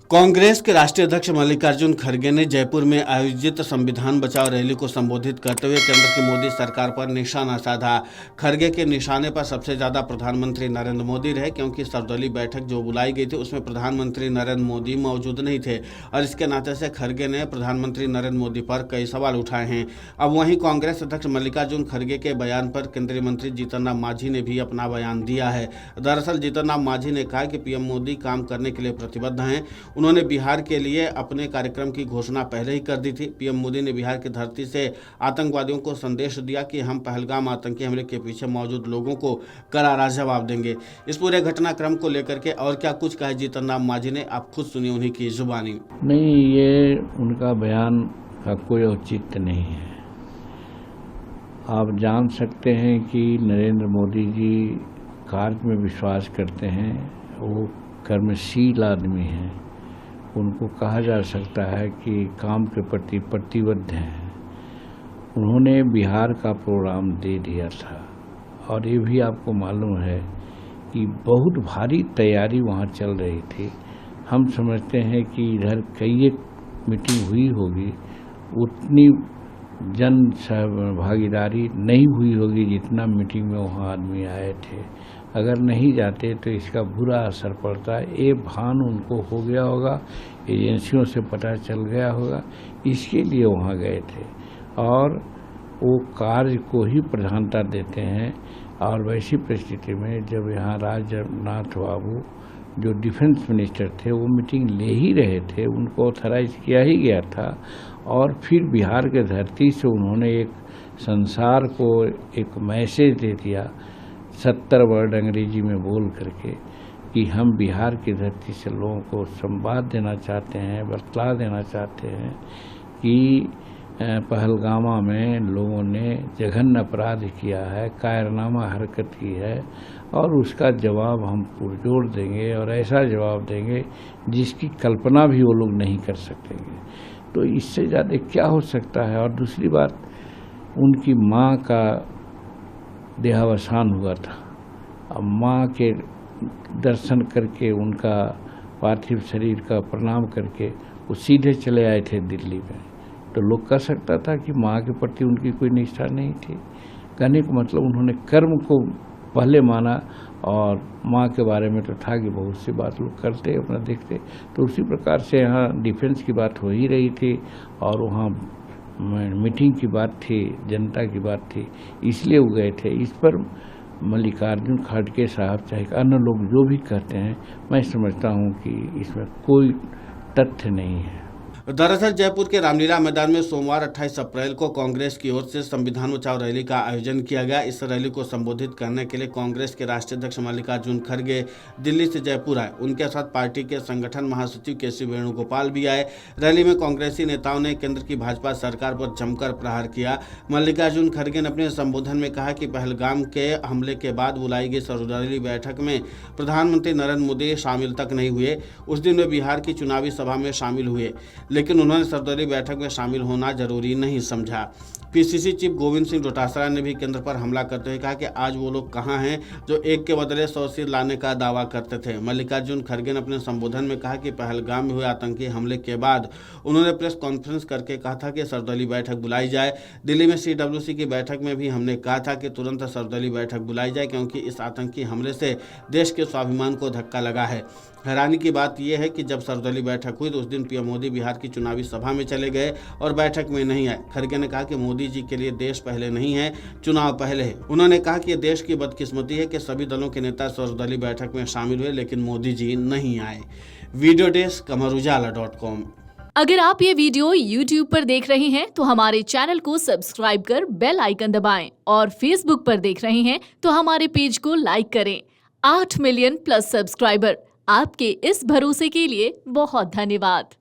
कांग्रेस के राष्ट्रीय अध्यक्ष मल्लिकार्जुन खड़गे ने जयपुर में आयोजित संविधान बचाओ रैली को संबोधित करते हुए केंद्र की मोदी सरकार पर निशाना साधा। खड़गे के निशाने पर सबसे ज्यादा प्रधानमंत्री नरेंद्र मोदी रहे, क्योंकि सर्वदलीय बैठक जो बुलाई गई थी उसमें प्रधानमंत्री नरेंद्र मोदी मौजूद नहीं थे और इसके नाते से खड़गे ने प्रधानमंत्री नरेंद्र मोदी पर कई सवाल उठाए हैं। अब वहीं कांग्रेस अध्यक्ष मल्लिकार्जुन खड़गे के बयान पर केंद्रीय मंत्री जीतन राम मांझी ने भी अपना बयान दिया है। दरअसल जीतन राम मांझी ने कहा कि पीएम मोदी काम करने के लिए प्रतिबद्ध हैं। उन्होंने बिहार के लिए अपने कार्यक्रम की घोषणा पहले ही कर दी थी। पीएम मोदी ने बिहार की धरती से आतंकवादियों को संदेश दिया कि हम पहलगाम आतंकी हमले के पीछे मौजूद लोगों को करारा जवाब देंगे। इस पूरे घटनाक्रम को लेकर के और क्या कुछ कहा जीतन राम मांझी ने, आप खुद सुनिए उन्हीं की जुबानी। नहीं, ये उनका बयान का कोई औचित्य नहीं है। आप जान सकते हैं कि नरेंद्र मोदी जी कार्य में विश्वास करते हैं, वो कर्मशील आदमी हैं। उनको कहा जा सकता है कि काम के प्रति प्रतिबद्ध हैं। उन्होंने बिहार का प्रोग्राम दे दिया था और ये भी आपको मालूम है कि बहुत भारी तैयारी वहाँ चल रही थी। हम समझते हैं कि इधर कई एक मीटिंग हुई होगी, उतनी जन भागीदारी नहीं हुई होगी जितना मीटिंग में वहाँ आदमी आए थे। अगर नहीं जाते तो इसका बुरा असर पड़ता। ये भान उनको हो गया होगा, एजेंसियों से पता चल गया होगा, इसके लिए वहाँ गए थे और वो कार्य को ही प्रधानता देते हैं। और वैसी परिस्थिति में जब यहाँ राजनाथ बाबू जो डिफेंस मिनिस्टर थे वो मीटिंग ले ही रहे थे, उनको ऑथराइज किया ही गया था और फिर बिहार के धरती से उन्होंने एक संसार को एक मैसेज दे दिया 70 वर्ड अंग्रेजी में बोल करके कि हम बिहार की धरती से लोगों को संवाद देना चाहते हैं, बतला देना चाहते हैं कि पहलगामा में लोगों ने जघन्य अपराध किया है, कायरनामा हरकत की है और उसका जवाब हम पुरजोर देंगे और ऐसा जवाब देंगे जिसकी कल्पना भी वो लोग नहीं कर सकेंगे। तो इससे ज़्यादा क्या हो सकता है। और दूसरी बात, उनकी माँ का देहावसान हुआ था। अब माँ के दर्शन करके, उनका पार्थिव शरीर का प्रणाम करके वो सीधे चले आए थे दिल्ली में। तो लोग कह सकता था कि माँ के प्रति उनकी कोई निष्ठा नहीं थी। कहने का मतलब उन्होंने कर्म को पहले माना और माँ के बारे में तो था कि बहुत सी बात लोग करते अपना देखते। तो उसी प्रकार से यहाँ डिफेंस की बात हो ही रही थी और वहाँ मीटिंग की बात थी, जनता की बात थी, इसलिए वो गए थे। इस पर मल्लिकार्जुन खड़गे साहब चाहे अन्य लोग जो भी कहते हैं, मैं समझता हूँ कि इसमें कोई तथ्य नहीं है। दरअसल जयपुर के रामलीला मैदान में सोमवार 28 अप्रैल को कांग्रेस की ओर से संविधान बचाओ रैली का आयोजन किया गया। इस रैली को संबोधित करने के लिए कांग्रेस के राष्ट्रीय अध्यक्ष मल्लिकार्जुन खड़गे दिल्ली से जयपुर आए। उनके साथ पार्टी के संगठन महासचिव के.सी. वेणुगोपाल भी आए। रैली में कांग्रेसी नेताओं ने केंद्र की भाजपा सरकार पर जमकर प्रहार किया। मल्लिकार्जुन खड़गे ने अपने संबोधन में कहा कि पहलगाम के हमले के बाद बुलाई गई सर्वदलीय बैठक में प्रधानमंत्री नरेंद्र मोदी शामिल तक नहीं हुए। उस दिन वे बिहार की चुनावी सभा में शामिल हुए, लेकिन उन्होंने सर्वदलीय बैठक में शामिल होना जरूरी नहीं समझा। पीसीसी चीफ गोविंद सिंह डोटासरा ने भी केंद्र पर हमला करते हुए कहा कि आज वो लोग कहां हैं जो एक के बदले 100 सिर लाने का दावा करते थे। मल्लिकार्जुन खड़गे ने अपने संबोधन में कहा कि पहलगाम में हुए आतंकी हमले के बाद उन्होंने प्रेस कॉन्फ्रेंस करके कहा था कि सर्वदलीय बैठक बुलाई जाए। दिल्ली में CWC की बैठक में भी हमने कहा था कि तुरंत सर्वदलीय बैठक बुलाई जाए, क्योंकि इस आतंकी हमले से देश के स्वाभिमान को धक्का लगा है। हैरानी की बात यह है कि जब सर्वदलीय बैठक हुई तो उस दिन पीएम मोदी बिहार की चुनावी सभा में चले गए और बैठक में नहीं आए। खड़गे ने कहा कि मोदी जी के लिए देश पहले नहीं है, चुनाव पहले है। उन्होंने कहा कि देश की बदकिस्मती है कि सभी दलों के नेता सर्वदलीय बैठक में शामिल हुए लेकिन मोदी जी नहीं आए। Video desk amarujala.com। अगर आप ये वीडियो YouTube पर देख रहे हैं तो हमारे चैनल को सब्सक्राइब कर बेल आइकन दबाएं और Facebook पर देख रहे हैं तो हमारे पेज को लाइक करें। 8 मिलियन प्लस सब्सक्राइबर, आपके इस भरोसे के लिए बहुत धन्यवाद।